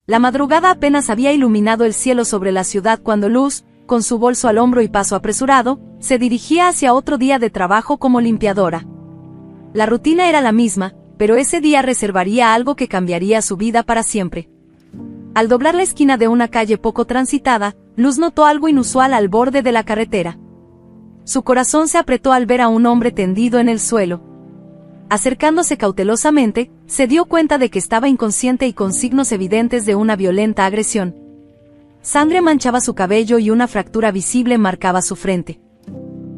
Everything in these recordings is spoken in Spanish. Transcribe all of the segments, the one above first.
La madrugada apenas había iluminado el cielo sobre la ciudad cuando Luz, con su bolso al hombro y paso apresurado, se dirigía hacia otro día de trabajo como limpiadora. La rutina era la misma, pero ese día reservaría algo que cambiaría su vida para siempre. Al doblar la esquina de una calle poco transitada, Luz notó algo inusual al borde de la carretera. Su corazón se apretó al ver a un hombre tendido en el suelo. Acercándose cautelosamente, se dio cuenta de que estaba inconsciente y con signos evidentes de una violenta agresión. Sangre manchaba su cabello y una fractura visible marcaba su frente.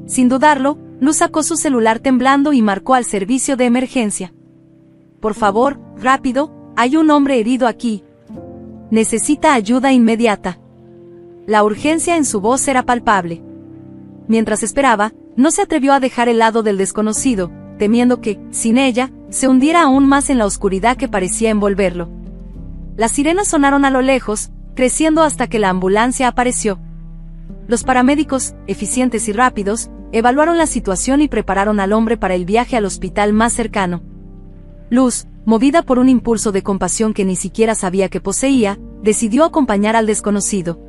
Sin dudarlo, Luz sacó su celular temblando y marcó al servicio de emergencia. «Por favor, rápido, hay un hombre herido aquí. Necesita ayuda inmediata». La urgencia en su voz era palpable. Mientras esperaba, no se atrevió a dejar el lado del desconocido, temiendo que, sin ella, se hundiera aún más en la oscuridad que parecía envolverlo. Las sirenas sonaron a lo lejos, creciendo hasta que la ambulancia apareció. Los paramédicos, eficientes y rápidos, evaluaron la situación y prepararon al hombre para el viaje al hospital más cercano. Luz, movida por un impulso de compasión que ni siquiera sabía que poseía, decidió acompañar al desconocido.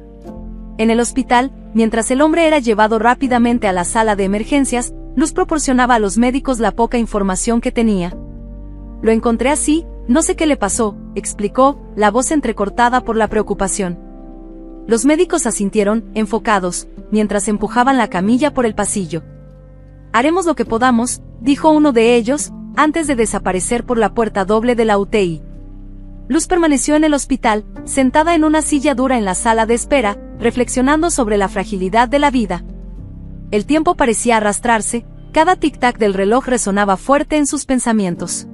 En el hospital, mientras el hombre era llevado rápidamente a la sala de emergencias, Luz proporcionaba a los médicos la poca información que tenía. «Lo encontré así, no sé qué le pasó», explicó, la voz entrecortada por la preocupación. Los médicos asintieron, enfocados, mientras empujaban la camilla por el pasillo. «Haremos lo que podamos», dijo uno de ellos, antes de desaparecer por la puerta doble de la UTI. Luz permaneció en el hospital, sentada en una silla dura en la sala de espera, reflexionando sobre la fragilidad de la vida. El tiempo parecía arrastrarse, cada tic-tac del reloj resonaba fuerte en sus pensamientos.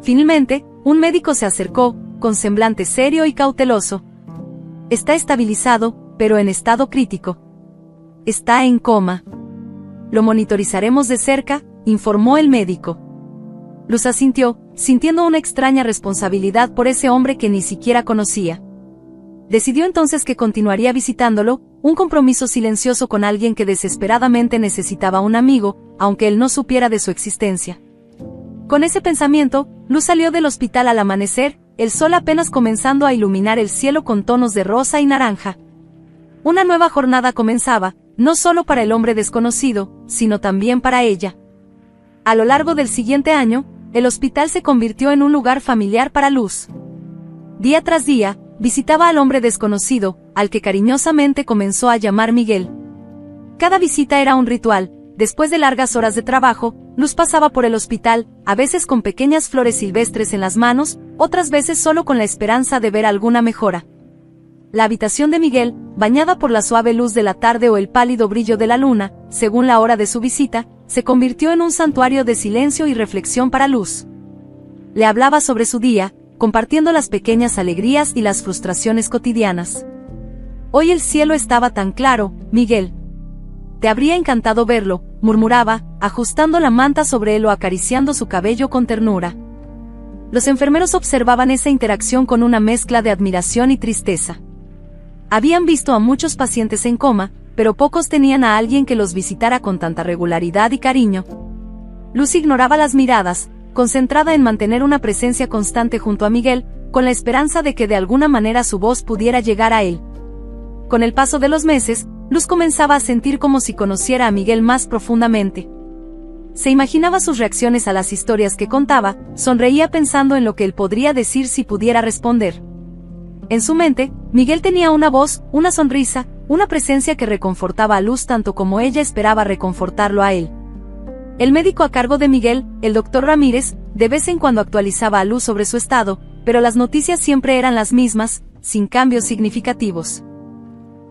Finalmente, un médico se acercó, con semblante serio y cauteloso. «Está estabilizado, pero en estado crítico. Está en coma. Lo monitorizaremos de cerca», informó el médico. Luz asintió, sintiendo una extraña responsabilidad por ese hombre que ni siquiera conocía. Decidió entonces que continuaría visitándolo, un compromiso silencioso con alguien que desesperadamente necesitaba un amigo, aunque él no supiera de su existencia. Con ese pensamiento, Luz salió del hospital al amanecer, el sol apenas comenzando a iluminar el cielo con tonos de rosa y naranja. Una nueva jornada comenzaba, no solo para el hombre desconocido, sino también para ella. A lo largo del siguiente año, el hospital se convirtió en un lugar familiar para Luz. Día tras día, visitaba al hombre desconocido, al que cariñosamente comenzó a llamar Miguel. Cada visita era un ritual. Después de largas horas de trabajo, Luz pasaba por el hospital, a veces con pequeñas flores silvestres en las manos, otras veces solo con la esperanza de ver alguna mejora. La habitación de Miguel, bañada por la suave luz de la tarde o el pálido brillo de la luna, según la hora de su visita, se convirtió en un santuario de silencio y reflexión para Luz. Le hablaba sobre su día, compartiendo las pequeñas alegrías y las frustraciones cotidianas. «Hoy el cielo estaba tan claro, Miguel. Te habría encantado verlo», murmuraba, ajustando la manta sobre él o acariciando su cabello con ternura. Los enfermeros observaban esa interacción con una mezcla de admiración y tristeza. Habían visto a muchos pacientes en coma, pero pocos tenían a alguien que los visitara con tanta regularidad y cariño. Luz ignoraba las miradas, concentrada en mantener una presencia constante junto a Miguel, con la esperanza de que de alguna manera su voz pudiera llegar a él. Con el paso de los meses, Luz comenzaba a sentir como si conociera a Miguel más profundamente. Se imaginaba sus reacciones a las historias que contaba, sonreía pensando en lo que él podría decir si pudiera responder. En su mente, Miguel tenía una voz, una sonrisa, una presencia que reconfortaba a Luz tanto como ella esperaba reconfortarlo a él. El médico a cargo de Miguel, el doctor Ramírez, de vez en cuando actualizaba a Luz sobre su estado, pero las noticias siempre eran las mismas, sin cambios significativos.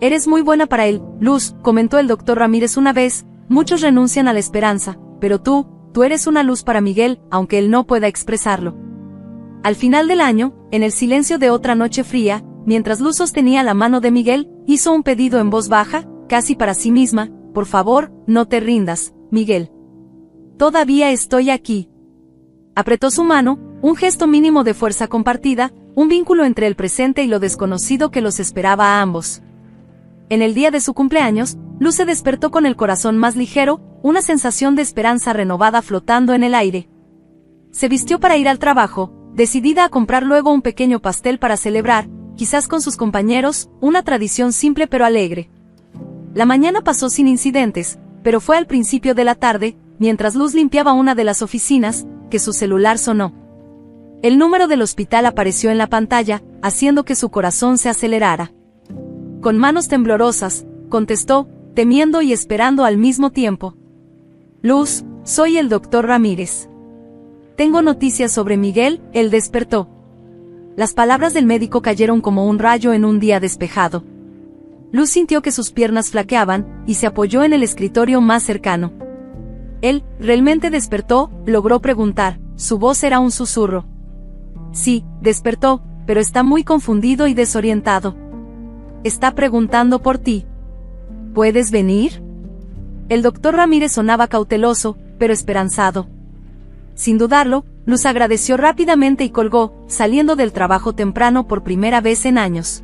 «Eres muy buena para él, Luz», comentó el doctor Ramírez una vez. «Muchos renuncian a la esperanza, pero tú eres una luz para Miguel, aunque él no pueda expresarlo». Al final del año, en el silencio de otra noche fría, mientras Luz sostenía la mano de Miguel, hizo un pedido en voz baja, casi para sí misma: «Por favor, no te rindas, Miguel. Todavía estoy aquí». Apretó su mano, un gesto mínimo de fuerza compartida, un vínculo entre el presente y lo desconocido que los esperaba a ambos. En el día de su cumpleaños, Luz se despertó con el corazón más ligero, una sensación de esperanza renovada flotando en el aire. Se vistió para ir al trabajo, decidida a comprar luego un pequeño pastel para celebrar, quizás con sus compañeros, una tradición simple pero alegre. La mañana pasó sin incidentes, pero fue al principio de la tarde, mientras Luz limpiaba una de las oficinas, que su celular sonó. El número del hospital apareció en la pantalla, haciendo que su corazón se acelerara. Con manos temblorosas, contestó, temiendo y esperando al mismo tiempo. Luz, soy el doctor Ramírez. Tengo noticias sobre Miguel, él despertó. Las palabras del médico cayeron como un rayo en un día despejado. Luz sintió que sus piernas flaqueaban, y se apoyó en el escritorio más cercano. Él, ¿realmente despertó?, logró preguntar, su voz era un susurro. Sí, despertó, pero está muy confundido y desorientado. Está preguntando por ti. ¿Puedes venir? El doctor Ramírez sonaba cauteloso, pero esperanzado. Sin dudarlo, Luz agradeció rápidamente y colgó, saliendo del trabajo temprano por primera vez en años.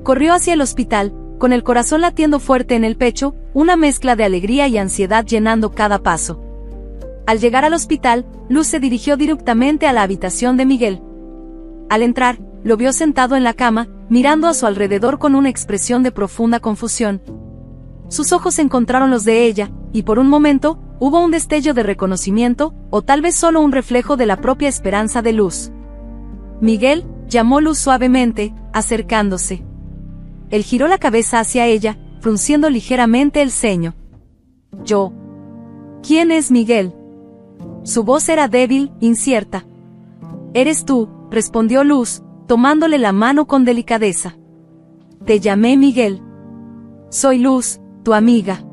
Corrió hacia el hospital, con el corazón latiendo fuerte en el pecho, una mezcla de alegría y ansiedad llenando cada paso. Al llegar al hospital, Luz se dirigió directamente a la habitación de Miguel. Al entrar, lo vio sentado en la cama, mirando a su alrededor con una expresión de profunda confusión. Sus ojos encontraron los de ella, y por un momento, hubo un destello de reconocimiento, o tal vez solo un reflejo de la propia esperanza de Luz. Miguel, llamó Luz suavemente, acercándose. Él giró la cabeza hacia ella, frunciendo ligeramente el ceño. Yo. ¿Quién es Miguel? Su voz era débil, incierta. Eres tú, respondió Luz, tomándole la mano con delicadeza. Te llamé Miguel. Soy Luz, tu amiga.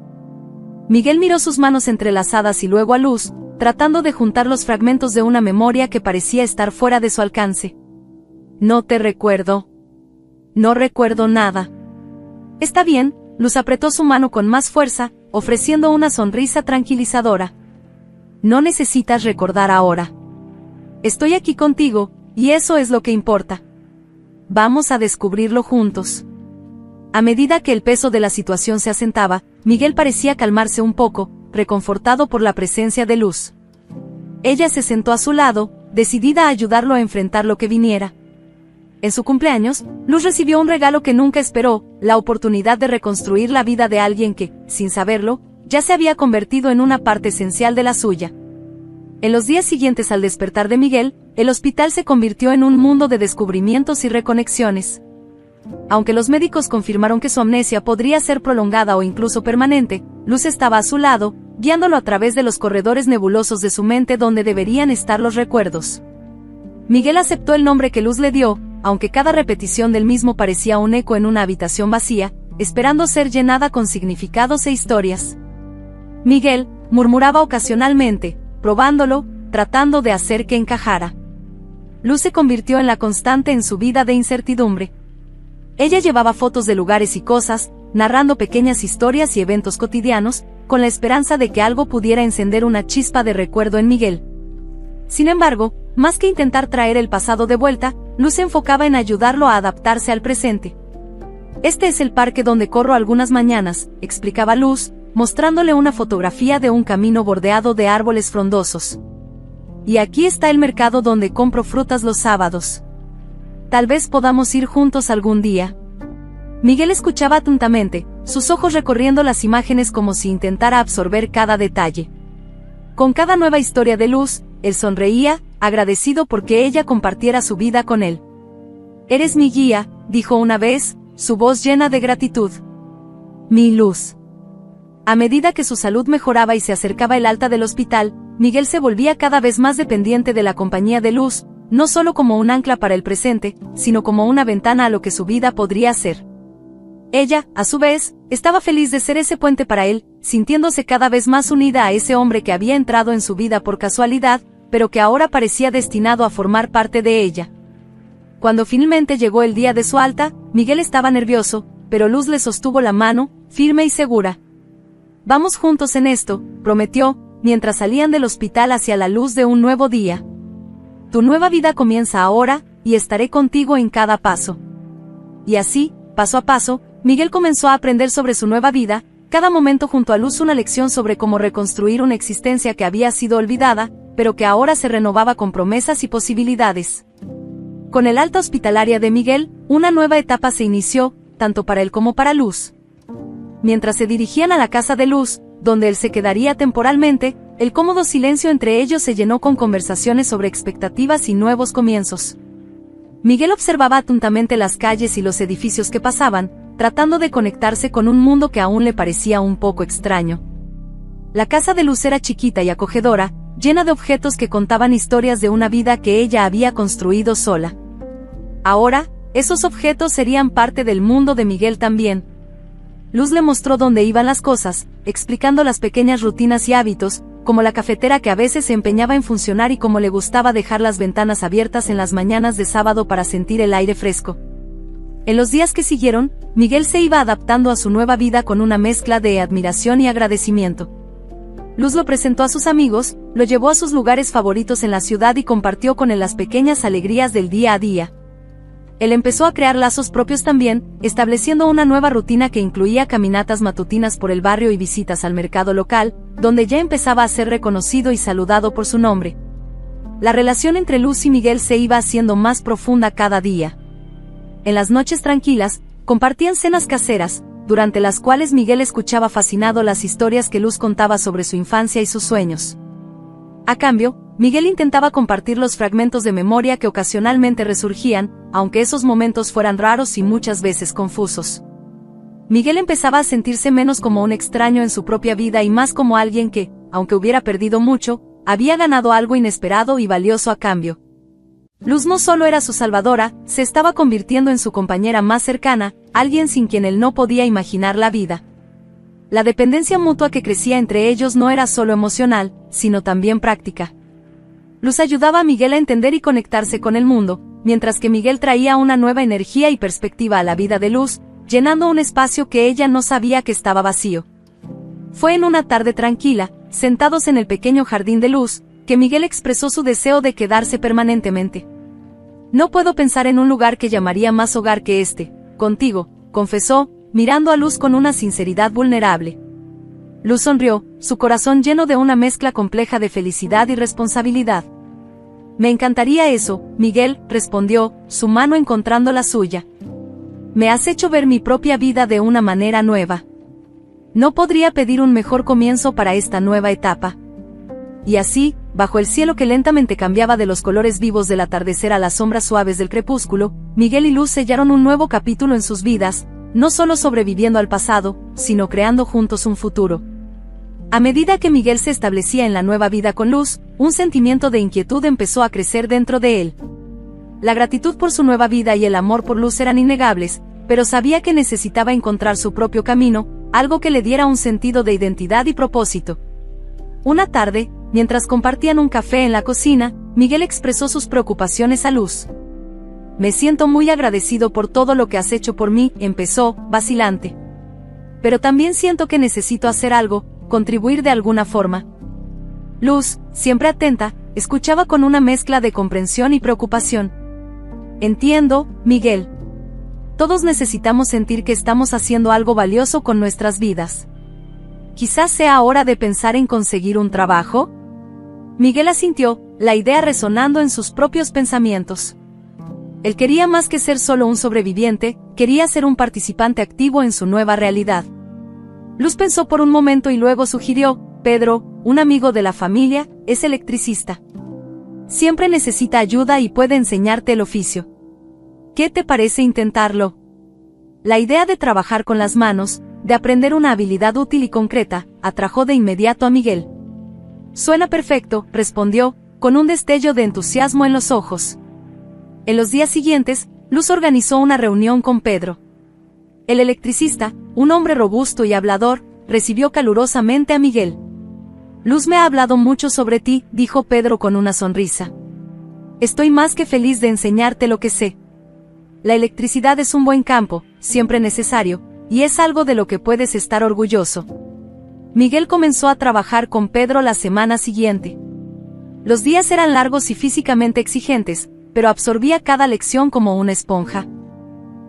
Miguel miró sus manos entrelazadas y luego a Luz, tratando de juntar los fragmentos de una memoria que parecía estar fuera de su alcance. No te recuerdo. No recuerdo nada. Está bien, Luz apretó su mano con más fuerza, ofreciendo una sonrisa tranquilizadora. No necesitas recordar ahora. Estoy aquí contigo, y eso es lo que importa. Vamos a descubrirlo juntos. A medida que el peso de la situación se asentaba, Miguel parecía calmarse un poco, reconfortado por la presencia de Luz. Ella se sentó a su lado, decidida a ayudarlo a enfrentar lo que viniera. En su cumpleaños, Luz recibió un regalo que nunca esperó, la oportunidad de reconstruir la vida de alguien que, sin saberlo, ya se había convertido en una parte esencial de la suya. En los días siguientes al despertar de Miguel, el hospital se convirtió en un mundo de descubrimientos y reconexiones. Aunque los médicos confirmaron que su amnesia podría ser prolongada o incluso permanente, Luz estaba a su lado, guiándolo a través de los corredores nebulosos de su mente donde deberían estar los recuerdos. Miguel aceptó el nombre que Luz le dio, aunque cada repetición del mismo parecía un eco en una habitación vacía, esperando ser llenada con significados e historias. Miguel, murmuraba ocasionalmente, probándolo, tratando de hacer que encajara. Luz se convirtió en la constante en su vida de incertidumbre. Ella llevaba fotos de lugares y cosas, narrando pequeñas historias y eventos cotidianos, con la esperanza de que algo pudiera encender una chispa de recuerdo en Miguel. Sin embargo, más que intentar traer el pasado de vuelta, Luz se enfocaba en ayudarlo a adaptarse al presente. Este es el parque donde corro algunas mañanas, explicaba Luz, mostrándole una fotografía de un camino bordeado de árboles frondosos. Y aquí está el mercado donde compro frutas los sábados. Tal vez podamos ir juntos algún día. Miguel escuchaba atentamente, sus ojos recorriendo las imágenes como si intentara absorber cada detalle. Con cada nueva historia de Luz, él sonreía, agradecido porque ella compartiera su vida con él. Eres mi guía, dijo una vez, su voz llena de gratitud. Mi Luz. A medida que su salud mejoraba y se acercaba el alta del hospital, Miguel se volvía cada vez más dependiente de la compañía de Luz, no solo como un ancla para el presente, sino como una ventana a lo que su vida podría ser. Ella, a su vez, estaba feliz de ser ese puente para él, sintiéndose cada vez más unida a ese hombre que había entrado en su vida por casualidad, pero que ahora parecía destinado a formar parte de ella. Cuando finalmente llegó el día de su alta, Miguel estaba nervioso, pero Luz le sostuvo la mano, firme y segura. Vamos juntos en esto, prometió, mientras salían del hospital hacia la luz de un nuevo día. Tu nueva vida comienza ahora, y estaré contigo en cada paso. Y así, paso a paso, Miguel comenzó a aprender sobre su nueva vida, cada momento junto a Luz una lección sobre cómo reconstruir una existencia que había sido olvidada, pero que ahora se renovaba con promesas y posibilidades. Con el alta hospitalaria de Miguel, una nueva etapa se inició, tanto para él como para Luz. Mientras se dirigían a la casa de Luz, donde él se quedaría temporalmente, el cómodo silencio entre ellos se llenó con conversaciones sobre expectativas y nuevos comienzos. Miguel observaba atentamente las calles y los edificios que pasaban, tratando de conectarse con un mundo que aún le parecía un poco extraño. La casa de Luz era chiquita y acogedora, llena de objetos que contaban historias de una vida que ella había construido sola. Ahora, esos objetos serían parte del mundo de Miguel también. Luz le mostró dónde iban las cosas, explicando las pequeñas rutinas y hábitos, como la cafetera que a veces se empeñaba en funcionar y cómo le gustaba dejar las ventanas abiertas en las mañanas de sábado para sentir el aire fresco. En los días que siguieron, Miguel se iba adaptando a su nueva vida con una mezcla de admiración y agradecimiento. Luz lo presentó a sus amigos, lo llevó a sus lugares favoritos en la ciudad y compartió con él las pequeñas alegrías del día a día. Él empezó a crear lazos propios también, estableciendo una nueva rutina que incluía caminatas matutinas por el barrio y visitas al mercado local, donde ya empezaba a ser reconocido y saludado por su nombre. La relación entre Luz y Miguel se iba haciendo más profunda cada día. En las noches tranquilas, compartían cenas caseras, durante las cuales Miguel escuchaba fascinado las historias que Luz contaba sobre su infancia y sus sueños. A cambio, Miguel intentaba compartir los fragmentos de memoria que ocasionalmente resurgían, aunque esos momentos fueran raros y muchas veces confusos. Miguel empezaba a sentirse menos como un extraño en su propia vida y más como alguien que, aunque hubiera perdido mucho, había ganado algo inesperado y valioso a cambio. Luz no solo era su salvadora, se estaba convirtiendo en su compañera más cercana, alguien sin quien él no podía imaginar la vida. La dependencia mutua que crecía entre ellos no era solo emocional, sino también práctica. Luz ayudaba a Miguel a entender y conectarse con el mundo, mientras que Miguel traía una nueva energía y perspectiva a la vida de Luz, llenando un espacio que ella no sabía que estaba vacío. Fue en una tarde tranquila, sentados en el pequeño jardín de Luz, que Miguel expresó su deseo de quedarse permanentemente. «No puedo pensar en un lugar que llamaría más hogar que este, contigo», confesó, mirando a Luz con una sinceridad vulnerable. Luz sonrió, su corazón lleno de una mezcla compleja de felicidad y responsabilidad. «Me encantaría eso», Miguel respondió, su mano encontrando la suya. «Me has hecho ver mi propia vida de una manera nueva. No podría pedir un mejor comienzo para esta nueva etapa». Y así, bajo el cielo que lentamente cambiaba de los colores vivos del atardecer a las sombras suaves del crepúsculo, Miguel y Luz sellaron un nuevo capítulo en sus vidas, no solo sobreviviendo al pasado, sino creando juntos un futuro. A medida que Miguel se establecía en la nueva vida con Luz, un sentimiento de inquietud empezó a crecer dentro de él. La gratitud por su nueva vida y el amor por Luz eran innegables, pero sabía que necesitaba encontrar su propio camino, algo que le diera un sentido de identidad y propósito. Una tarde, mientras compartían un café en la cocina, Miguel expresó sus preocupaciones a Luz. «Me siento muy agradecido por todo lo que has hecho por mí», empezó, vacilante. «Pero también siento que necesito hacer algo, contribuir de alguna forma». Luz, siempre atenta, escuchaba con una mezcla de comprensión y preocupación. «Entiendo, Miguel. Todos necesitamos sentir que estamos haciendo algo valioso con nuestras vidas. Quizás sea hora de pensar en conseguir un trabajo». Miguel asintió, la idea resonando en sus propios pensamientos. Él quería más que ser solo un sobreviviente, quería ser un participante activo en su nueva realidad. Luz pensó por un momento y luego sugirió: «Pedro, un amigo de la familia, es electricista. Siempre necesita ayuda y puede enseñarte el oficio. ¿Qué te parece intentarlo?». La idea de trabajar con las manos, de aprender una habilidad útil y concreta, atrajo de inmediato a Miguel. «Suena perfecto», respondió, con un destello de entusiasmo en los ojos. En los días siguientes, Luz organizó una reunión con Pedro. El electricista, un hombre robusto y hablador, recibió calurosamente a Miguel. «Luz me ha hablado mucho sobre ti», dijo Pedro con una sonrisa. «Estoy más que feliz de enseñarte lo que sé. La electricidad es un buen campo, siempre necesario, y es algo de lo que puedes estar orgulloso». Miguel comenzó a trabajar con Pedro la semana siguiente. Los días eran largos y físicamente exigentes, pero absorbía cada lección como una esponja.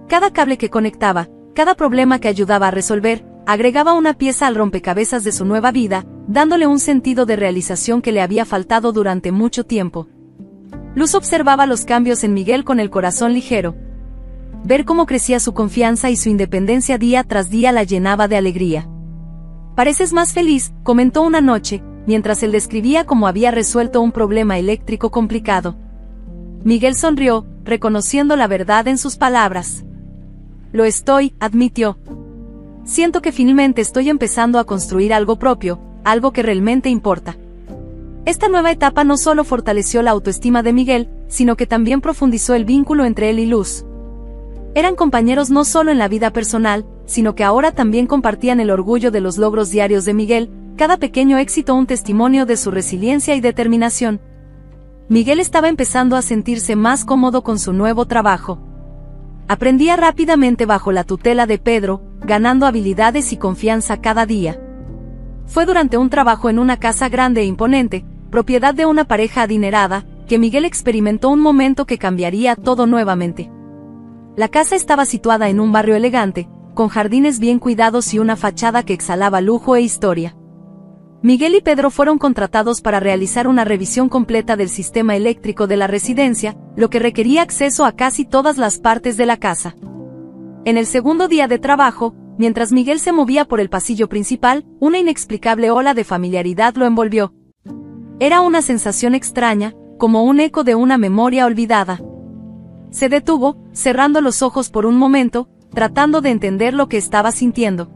Cada cable que conectaba, cada problema que ayudaba a resolver, agregaba una pieza al rompecabezas de su nueva vida, dándole un sentido de realización que le había faltado durante mucho tiempo. Luz observaba los cambios en Miguel con el corazón ligero. Ver cómo crecía su confianza y su independencia día tras día la llenaba de alegría. «Pareces más feliz», comentó una noche, mientras él describía cómo había resuelto un problema eléctrico complicado. Miguel sonrió, reconociendo la verdad en sus palabras. «Lo estoy», admitió. «Siento que finalmente estoy empezando a construir algo propio, algo que realmente importa». Esta nueva etapa no solo fortaleció la autoestima de Miguel, sino que también profundizó el vínculo entre él y Luz. Eran compañeros no solo en la vida personal, sino que ahora también compartían el orgullo de los logros diarios de Miguel, cada pequeño éxito un testimonio de su resiliencia y determinación. Miguel estaba empezando a sentirse más cómodo con su nuevo trabajo. Aprendía rápidamente bajo la tutela de Pedro, ganando habilidades y confianza cada día. Fue durante un trabajo en una casa grande e imponente, propiedad de una pareja adinerada, que Miguel experimentó un momento que cambiaría todo nuevamente. La casa estaba situada en un barrio elegante, con jardines bien cuidados y una fachada que exhalaba lujo e historia. Miguel y Pedro fueron contratados para realizar una revisión completa del sistema eléctrico de la residencia, lo que requería acceso a casi todas las partes de la casa. En el segundo día de trabajo, mientras Miguel se movía por el pasillo principal, una inexplicable ola de familiaridad lo envolvió. Era una sensación extraña, como un eco de una memoria olvidada. Se detuvo, cerrando los ojos por un momento, tratando de entender lo que estaba sintiendo.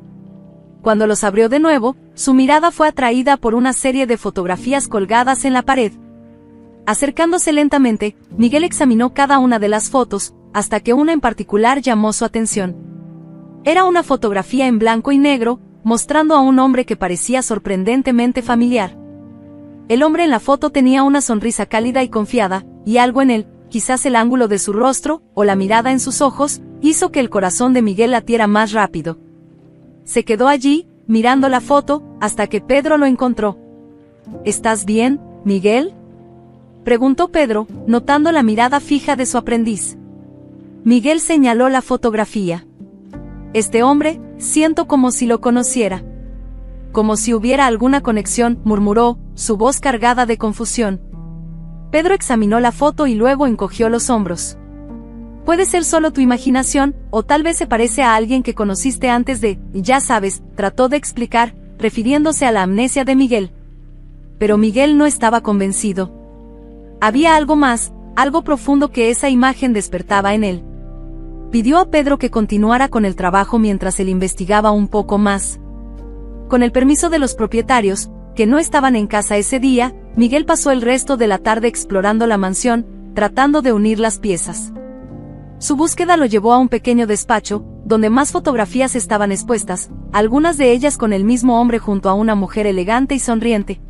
Cuando los abrió de nuevo, su mirada fue atraída por una serie de fotografías colgadas en la pared. Acercándose lentamente, Miguel examinó cada una de las fotos, hasta que una en particular llamó su atención. Era una fotografía en blanco y negro, mostrando a un hombre que parecía sorprendentemente familiar. El hombre en la foto tenía una sonrisa cálida y confiada, y algo en él, quizás el ángulo de su rostro, o la mirada en sus ojos, hizo que el corazón de Miguel latiera más rápido. Se quedó allí, mirando la foto, hasta que Pedro lo encontró. «¿Estás bien, Miguel?», preguntó Pedro, notando la mirada fija de su aprendiz. Miguel señaló la fotografía. «Este hombre, siento como si lo conociera. Como si hubiera alguna conexión», murmuró, su voz cargada de confusión. Pedro examinó la foto y luego encogió los hombros. «Puede ser solo tu imaginación, o tal vez se parece a alguien que conociste antes de, ya sabes», trató de explicar, refiriéndose a la amnesia de Miguel. Pero Miguel no estaba convencido. Había algo más, algo profundo que esa imagen despertaba en él. Pidió a Pedro que continuara con el trabajo mientras él investigaba un poco más. Con el permiso de los propietarios, que no estaban en casa ese día, Miguel pasó el resto de la tarde explorando la mansión, tratando de unir las piezas. Su búsqueda lo llevó a un pequeño despacho, donde más fotografías estaban expuestas, algunas de ellas con el mismo hombre junto a una mujer elegante y sonriente.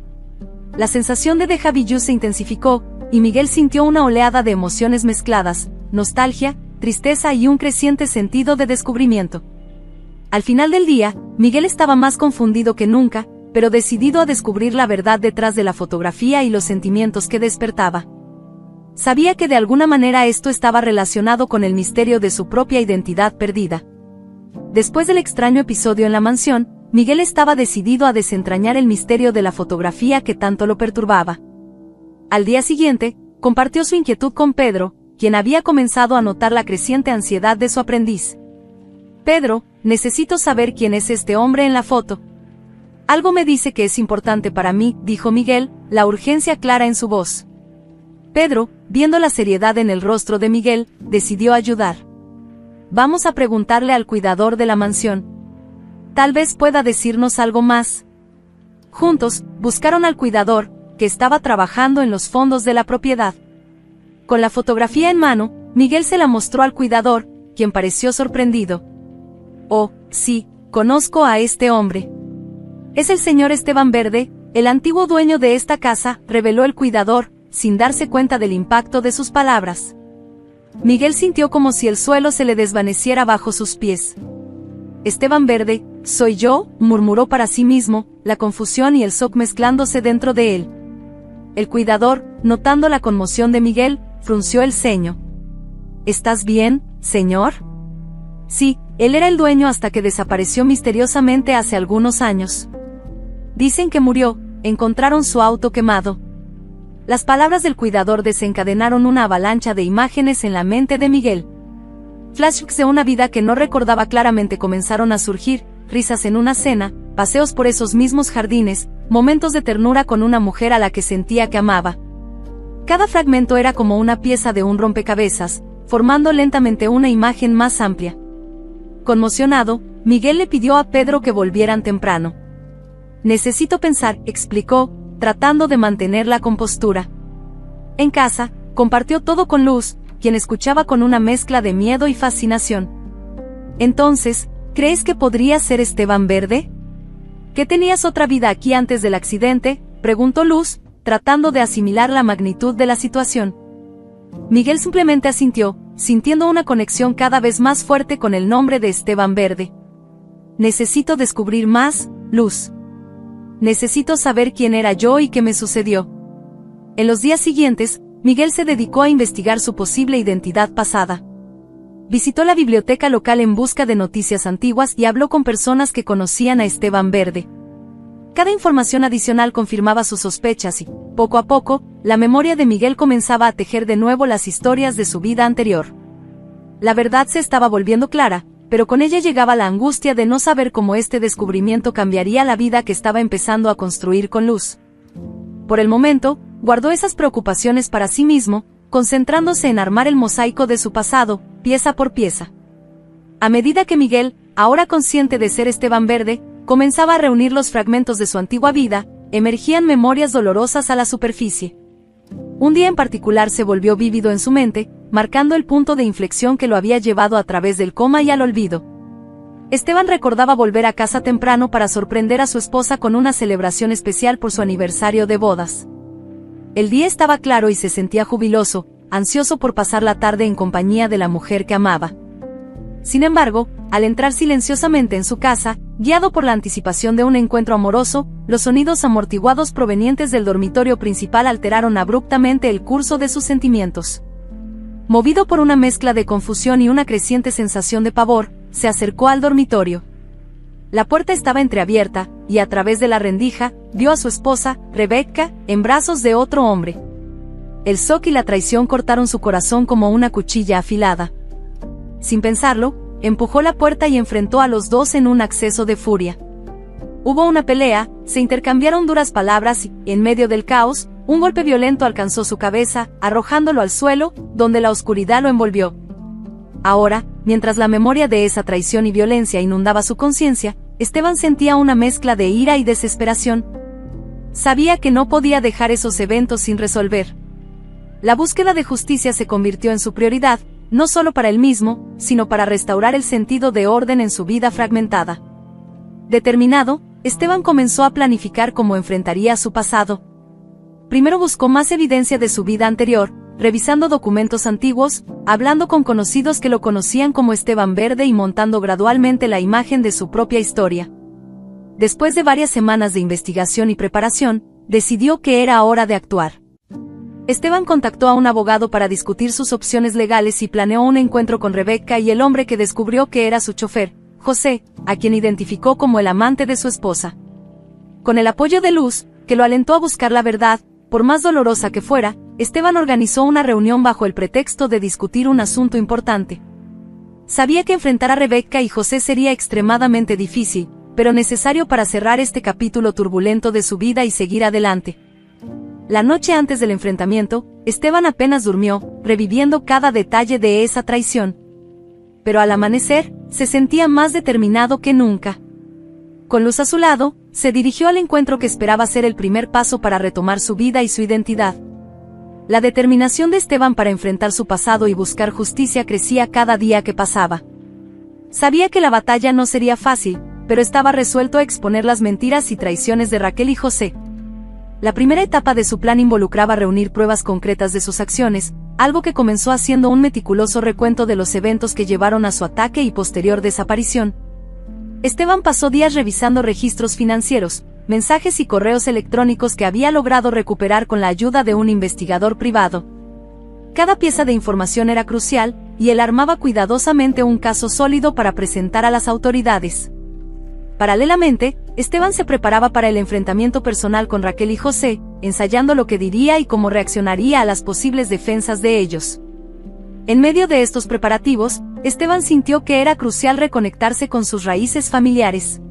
La sensación de déjà vu se intensificó, y Miguel sintió una oleada de emociones mezcladas, nostalgia, tristeza y un creciente sentido de descubrimiento. Al final del día, Miguel estaba más confundido que nunca, pero decidido a descubrir la verdad detrás de la fotografía y los sentimientos que despertaba. Sabía que de alguna manera esto estaba relacionado con el misterio de su propia identidad perdida. Después del extraño episodio en la mansión, Miguel estaba decidido a desentrañar el misterio de la fotografía que tanto lo perturbaba. Al día siguiente, compartió su inquietud con Pedro, quien había comenzado a notar la creciente ansiedad de su aprendiz. «Pedro, necesito saber quién es este hombre en la foto». «Algo me dice que es importante para mí», dijo Miguel, la urgencia clara en su voz. Pedro, viendo la seriedad en el rostro de Miguel, decidió ayudar. «Vamos a preguntarle al cuidador de la mansión. Tal vez pueda decirnos algo más». Juntos, buscaron al cuidador, que estaba trabajando en los fondos de la propiedad. Con la fotografía en mano, Miguel se la mostró al cuidador, quien pareció sorprendido. «Oh, sí, conozco a este hombre. Es el señor Esteban Verde, el antiguo dueño de esta casa», reveló el cuidador, sin darse cuenta del impacto de sus palabras. Miguel sintió como si el suelo se le desvaneciera bajo sus pies. «Esteban Verde, soy yo», murmuró para sí mismo, la confusión y el shock mezclándose dentro de él. El cuidador, notando la conmoción de Miguel, frunció el ceño. «¿Estás bien, señor?». «Sí, él era el dueño hasta que desapareció misteriosamente hace algunos años. Dicen que murió, encontraron su auto quemado». Las palabras del cuidador desencadenaron una avalancha de imágenes en la mente de Miguel. Flashbacks de una vida que no recordaba claramente comenzaron a surgir, risas en una cena, paseos por esos mismos jardines, momentos de ternura con una mujer a la que sentía que amaba. Cada fragmento era como una pieza de un rompecabezas, formando lentamente una imagen más amplia. Conmocionado, Miguel le pidió a Pedro que volvieran temprano. «Necesito pensar», explicó, tratando de mantener la compostura. En casa, compartió todo con Luz, quien escuchaba con una mezcla de miedo y fascinación. «Entonces, ¿crees que podría ser Esteban Verde? ¿Que tenías otra vida aquí antes del accidente?», preguntó Luz, tratando de asimilar la magnitud de la situación. Miguel simplemente asintió, sintiendo una conexión cada vez más fuerte con el nombre de Esteban Verde. «Necesito descubrir más, Luz. Necesito saber quién era yo y qué me sucedió». En los días siguientes, Miguel se dedicó a investigar su posible identidad pasada. Visitó la biblioteca local en busca de noticias antiguas y habló con personas que conocían a Esteban Verde. Cada información adicional confirmaba sus sospechas y, poco a poco, la memoria de Miguel comenzaba a tejer de nuevo las historias de su vida anterior. La verdad se estaba volviendo clara, pero con ella llegaba la angustia de no saber cómo este descubrimiento cambiaría la vida que estaba empezando a construir con Luz. Por el momento, guardó esas preocupaciones para sí mismo, concentrándose en armar el mosaico de su pasado, pieza por pieza. A medida que Miguel, ahora consciente de ser Esteban Verde, comenzaba a reunir los fragmentos de su antigua vida, emergían memorias dolorosas a la superficie. Un día en particular se volvió vívido en su mente, marcando el punto de inflexión que lo había llevado a través del coma y al olvido. Esteban recordaba volver a casa temprano para sorprender a su esposa con una celebración especial por su aniversario de bodas. El día estaba claro y se sentía jubiloso, ansioso por pasar la tarde en compañía de la mujer que amaba. Sin embargo, al entrar silenciosamente en su casa, guiado por la anticipación de un encuentro amoroso, los sonidos amortiguados provenientes del dormitorio principal alteraron abruptamente el curso de sus sentimientos. Movido por una mezcla de confusión y una creciente sensación de pavor, se acercó al dormitorio. La puerta estaba entreabierta, y a través de la rendija, vio a su esposa, Rebecca, en brazos de otro hombre. El shock y la traición cortaron su corazón como una cuchilla afilada. Sin pensarlo, empujó la puerta y enfrentó a los dos en un acceso de furia. Hubo una pelea, se intercambiaron duras palabras y, en medio del caos, un golpe violento alcanzó su cabeza, arrojándolo al suelo, donde la oscuridad lo envolvió. Ahora, mientras la memoria de esa traición y violencia inundaba su conciencia, Esteban sentía una mezcla de ira y desesperación. Sabía que no podía dejar esos eventos sin resolver. La búsqueda de justicia se convirtió en su prioridad, no solo para él mismo, sino para restaurar el sentido de orden en su vida fragmentada. Determinado, Esteban comenzó a planificar cómo enfrentaría su pasado. Primero buscó más evidencia de su vida anterior, revisando documentos antiguos, hablando con conocidos que lo conocían como Esteban Verde y montando gradualmente la imagen de su propia historia. Después de varias semanas de investigación y preparación, decidió que era hora de actuar. Esteban contactó a un abogado para discutir sus opciones legales y planeó un encuentro con Rebecca y el hombre que descubrió que era su chofer, José, a quien identificó como el amante de su esposa. Con el apoyo de Luz, que lo alentó a buscar la verdad, por más dolorosa que fuera, Esteban organizó una reunión bajo el pretexto de discutir un asunto importante. Sabía que enfrentar a Rebecca y José sería extremadamente difícil, pero necesario para cerrar este capítulo turbulento de su vida y seguir adelante. La noche antes del enfrentamiento, Esteban apenas durmió, reviviendo cada detalle de esa traición. Pero al amanecer, se sentía más determinado que nunca. Con Luz a su lado, se dirigió al encuentro que esperaba ser el primer paso para retomar su vida y su identidad. La determinación de Esteban para enfrentar su pasado y buscar justicia crecía cada día que pasaba. Sabía que la batalla no sería fácil, pero estaba resuelto a exponer las mentiras y traiciones de Raquel y José. La primera etapa de su plan involucraba reunir pruebas concretas de sus acciones, algo que comenzó haciendo un meticuloso recuento de los eventos que llevaron a su ataque y posterior desaparición. Esteban pasó días revisando registros financieros, mensajes y correos electrónicos que había logrado recuperar con la ayuda de un investigador privado. Cada pieza de información era crucial, y él armaba cuidadosamente un caso sólido para presentar a las autoridades. Paralelamente, Esteban se preparaba para el enfrentamiento personal con Raquel y José, ensayando lo que diría y cómo reaccionaría a las posibles defensas de ellos. En medio de estos preparativos, Esteban sintió que era crucial reconectarse con sus raíces familiares.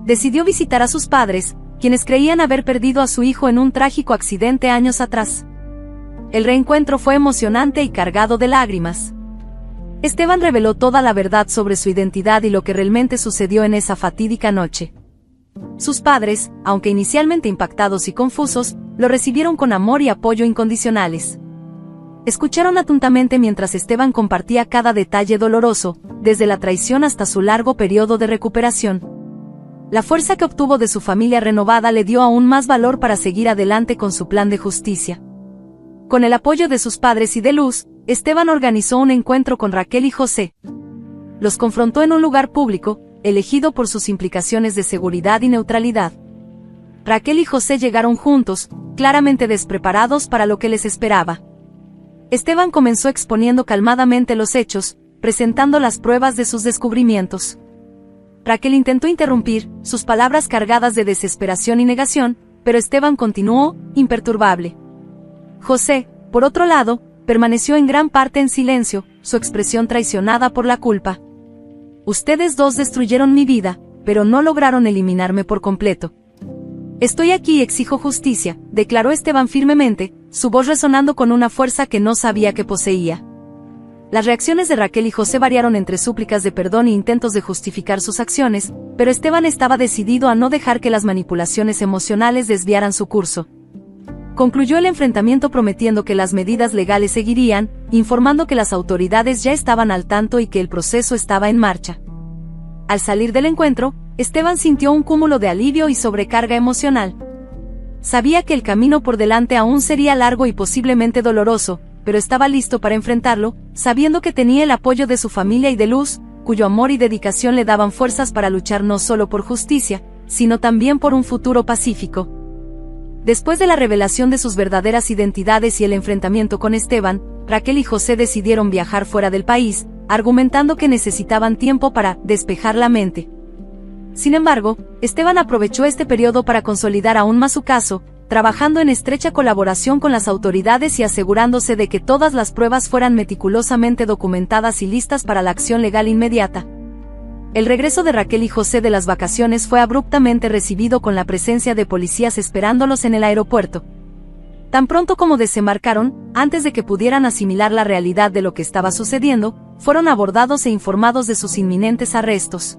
Decidió visitar a sus padres, quienes creían haber perdido a su hijo en un trágico accidente años atrás. El reencuentro fue emocionante y cargado de lágrimas. Esteban reveló toda la verdad sobre su identidad y lo que realmente sucedió en esa fatídica noche. Sus padres, aunque inicialmente impactados y confusos, lo recibieron con amor y apoyo incondicionales. Escucharon atentamente mientras Esteban compartía cada detalle doloroso, desde la traición hasta su largo periodo de recuperación. La fuerza que obtuvo de su familia renovada le dio aún más valor para seguir adelante con su plan de justicia. Con el apoyo de sus padres y de Luz, Esteban organizó un encuentro con Raquel y José. Los confrontó en un lugar público, elegido por sus implicaciones de seguridad y neutralidad. Raquel y José llegaron juntos, claramente despreparados para lo que les esperaba. Esteban comenzó exponiendo calmadamente los hechos, presentando las pruebas de sus descubrimientos. Raquel intentó interrumpir, sus palabras cargadas de desesperación y negación, pero Esteban continuó, imperturbable. José, por otro lado, permaneció en gran parte en silencio, su expresión traicionada por la culpa. Ustedes dos destruyeron mi vida, pero no lograron eliminarme por completo. Estoy aquí y exijo justicia, declaró Esteban firmemente, su voz resonando con una fuerza que no sabía que poseía. Las reacciones de Raquel y José variaron entre súplicas de perdón e intentos de justificar sus acciones, pero Esteban estaba decidido a no dejar que las manipulaciones emocionales desviaran su curso. Concluyó el enfrentamiento prometiendo que las medidas legales seguirían, informando que las autoridades ya estaban al tanto y que el proceso estaba en marcha. Al salir del encuentro, Esteban sintió un cúmulo de alivio y sobrecarga emocional. Sabía que el camino por delante aún sería largo y posiblemente doloroso, pero estaba listo para enfrentarlo, sabiendo que tenía el apoyo de su familia y de Luz, cuyo amor y dedicación le daban fuerzas para luchar no solo por justicia, sino también por un futuro pacífico. Después de la revelación de sus verdaderas identidades y el enfrentamiento con Esteban, Raquel y José decidieron viajar fuera del país, argumentando que necesitaban tiempo para despejar la mente. Sin embargo, Esteban aprovechó este periodo para consolidar aún más su caso, trabajando en estrecha colaboración con las autoridades y asegurándose de que todas las pruebas fueran meticulosamente documentadas y listas para la acción legal inmediata. El regreso de Raquel y José de las vacaciones fue abruptamente recibido con la presencia de policías esperándolos en el aeropuerto. Tan pronto como desembarcaron, antes de que pudieran asimilar la realidad de lo que estaba sucediendo, fueron abordados e informados de sus inminentes arrestos.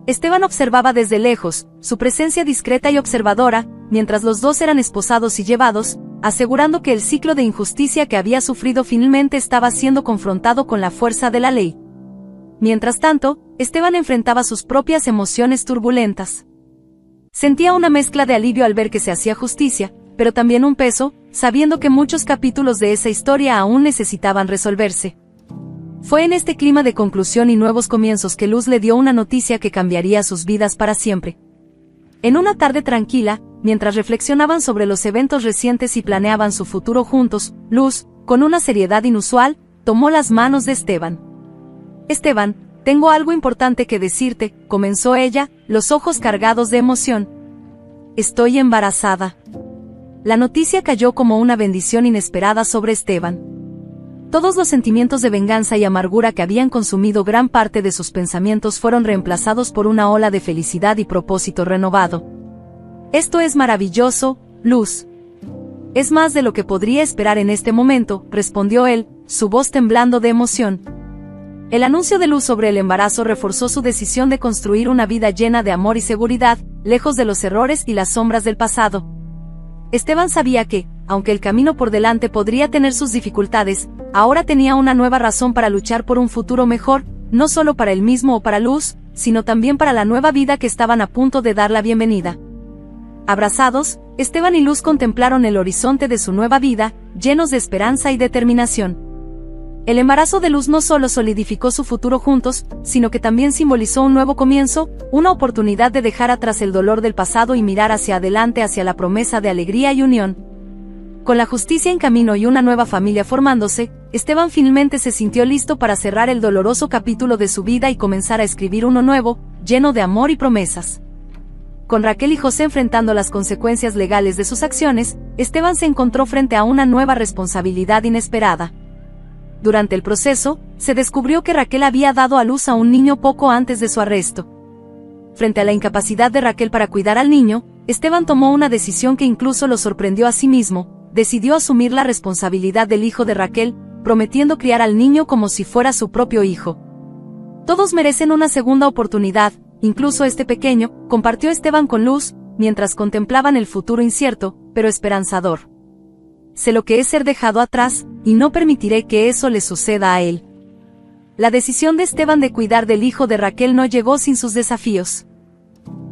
Esteban observaba desde lejos, su presencia discreta y observadora, mientras los dos eran esposados y llevados, asegurando que el ciclo de injusticia que había sufrido finalmente estaba siendo confrontado con la fuerza de la ley. Mientras tanto, Esteban enfrentaba sus propias emociones turbulentas. Sentía una mezcla de alivio al ver que se hacía justicia, pero también un peso, sabiendo que muchos capítulos de esa historia aún necesitaban resolverse. Fue en este clima de conclusión y nuevos comienzos que Luz le dio una noticia que cambiaría sus vidas para siempre. En una tarde tranquila, mientras reflexionaban sobre los eventos recientes y planeaban su futuro juntos, Luz, con una seriedad inusual, tomó las manos de Esteban. Esteban, tengo algo importante que decirte, comenzó ella, los ojos cargados de emoción. Estoy embarazada. La noticia cayó como una bendición inesperada sobre Esteban. Todos los sentimientos de venganza y amargura que habían consumido gran parte de sus pensamientos fueron reemplazados por una ola de felicidad y propósito renovado. Esto es maravilloso, Luz. Es más de lo que podría esperar en este momento, respondió él, su voz temblando de emoción. El anuncio de Luz sobre el embarazo reforzó su decisión de construir una vida llena de amor y seguridad, lejos de los errores y las sombras del pasado. Esteban sabía que, aunque el camino por delante podría tener sus dificultades, ahora tenía una nueva razón para luchar por un futuro mejor, no solo para él mismo o para Luz, sino también para la nueva vida que estaban a punto de dar la bienvenida. Abrazados, Esteban y Luz contemplaron el horizonte de su nueva vida, llenos de esperanza y determinación. El embarazo de Luz no solo solidificó su futuro juntos, sino que también simbolizó un nuevo comienzo, una oportunidad de dejar atrás el dolor del pasado y mirar hacia adelante hacia la promesa de alegría y unión. Con la justicia en camino y una nueva familia formándose, Esteban finalmente se sintió listo para cerrar el doloroso capítulo de su vida y comenzar a escribir uno nuevo, lleno de amor y promesas. con Raquel y José enfrentando las consecuencias legales de sus acciones, Esteban se encontró frente a una nueva responsabilidad inesperada. Durante el proceso, se descubrió que Raquel había dado a luz a un niño poco antes de su arresto. Frente a la incapacidad de Raquel para cuidar al niño, Esteban tomó una decisión que incluso lo sorprendió a sí mismo: decidió asumir la responsabilidad del hijo de Raquel, prometiendo criar al niño como si fuera su propio hijo. Todos merecen una segunda oportunidad, incluso este pequeño, compartió Esteban con Luz, mientras contemplaban el futuro incierto, pero esperanzador. Sé lo que es ser dejado atrás, y no permitiré que eso le suceda a él. La decisión de Esteban de cuidar del hijo de Raquel no llegó sin sus desafíos.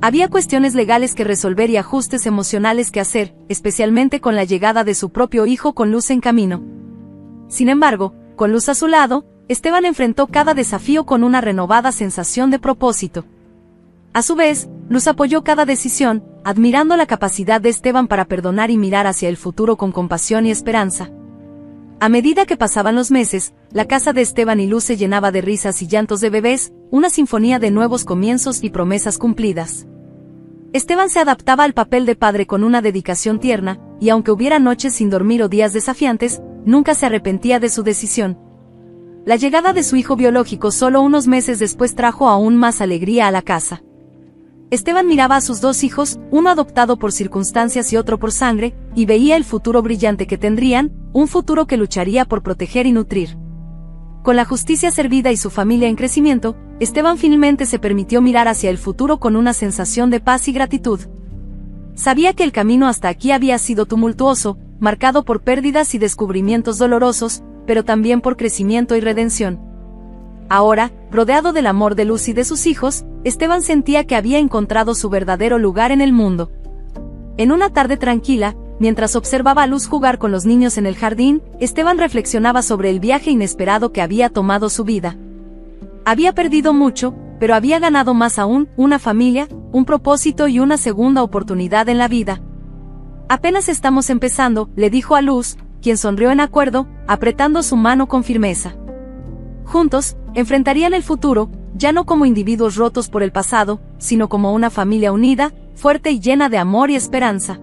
Había cuestiones legales que resolver y ajustes emocionales que hacer, especialmente con la llegada de su propio hijo con Luz en camino. Sin embargo, con Luz a su lado, Esteban enfrentó cada desafío con una renovada sensación de propósito. A su vez, Luz apoyó cada decisión, admirando la capacidad de Esteban para perdonar y mirar hacia el futuro con compasión y esperanza. A medida que pasaban los meses, la casa de Esteban y Luz se llenaba de risas y llantos de bebés, una sinfonía de nuevos comienzos y promesas cumplidas. Esteban se adaptaba al papel de padre con una dedicación tierna, y aunque hubiera noches sin dormir o días desafiantes, nunca se arrepentía de su decisión. La llegada de su hijo biológico solo unos meses después trajo aún más alegría a la casa. Esteban miraba a sus dos hijos, uno adoptado por circunstancias y otro por sangre, y veía el futuro brillante que tendrían, un futuro que lucharía por proteger y nutrir. Con la justicia servida y su familia en crecimiento, Esteban finalmente se permitió mirar hacia el futuro con una sensación de paz y gratitud. Sabía que el camino hasta aquí había sido tumultuoso, marcado por pérdidas y descubrimientos dolorosos, pero también por crecimiento y redención. Ahora, rodeado del amor de Luz y de sus hijos, Esteban sentía que había encontrado su verdadero lugar en el mundo. En una tarde tranquila, mientras observaba a Luz jugar con los niños en el jardín, Esteban reflexionaba sobre el viaje inesperado que había tomado su vida. Había perdido mucho, pero había ganado más aún: una familia, un propósito y una segunda oportunidad en la vida. Apenas estamos empezando, le dijo a Luz, quien sonrió en acuerdo, apretando su mano con firmeza. Juntos, enfrentarían el futuro, ya no como individuos rotos por el pasado, sino como una familia unida, fuerte y llena de amor y esperanza.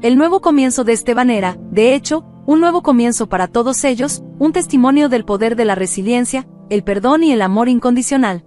El nuevo comienzo de Esteban era, de hecho, un nuevo comienzo para todos ellos, un testimonio del poder de la resiliencia, el perdón y el amor incondicional.